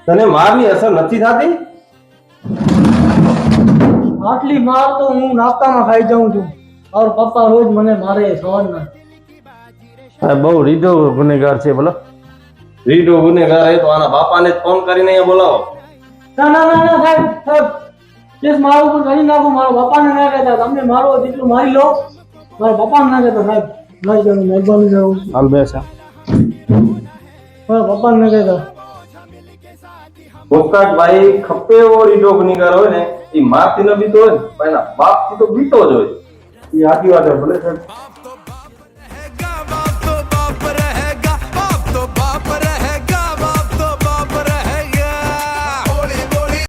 તને મારની અસર નથી થતી? આટલી માર તો હું નાસ્તામાં ખાઈ જાઉં છું. और પપ્પા રોજ મને મારે સવારના. બહુ રીઢો ગુનેગાર છે બોલો. રીઢો ગુનેગાર એ તો આના બાપાને જ ફોન કરીને અહીંયા બોલાવો. ના ના ના ના સાહેબ સાહેબ કેસ મારા ઉપર કરી નાખો. મારા બાપાને ના કહેતા. તમને મારો જેટલું મારી લો. મારા બાપાને ના કહેતા સાહેબ. ના જાણું મહેરબાની કરું. હાલ બેસા. મારા બાપાને ના કહેતા. ગોકાકભાઈ ખપે એવો રીઢો ગુનેગાર હોય ને એ મારથી ન બીતો હોય ને પણ એના બાપથી તો બીતો જ હોય. એ આખી વાત ભલે સાહેબ.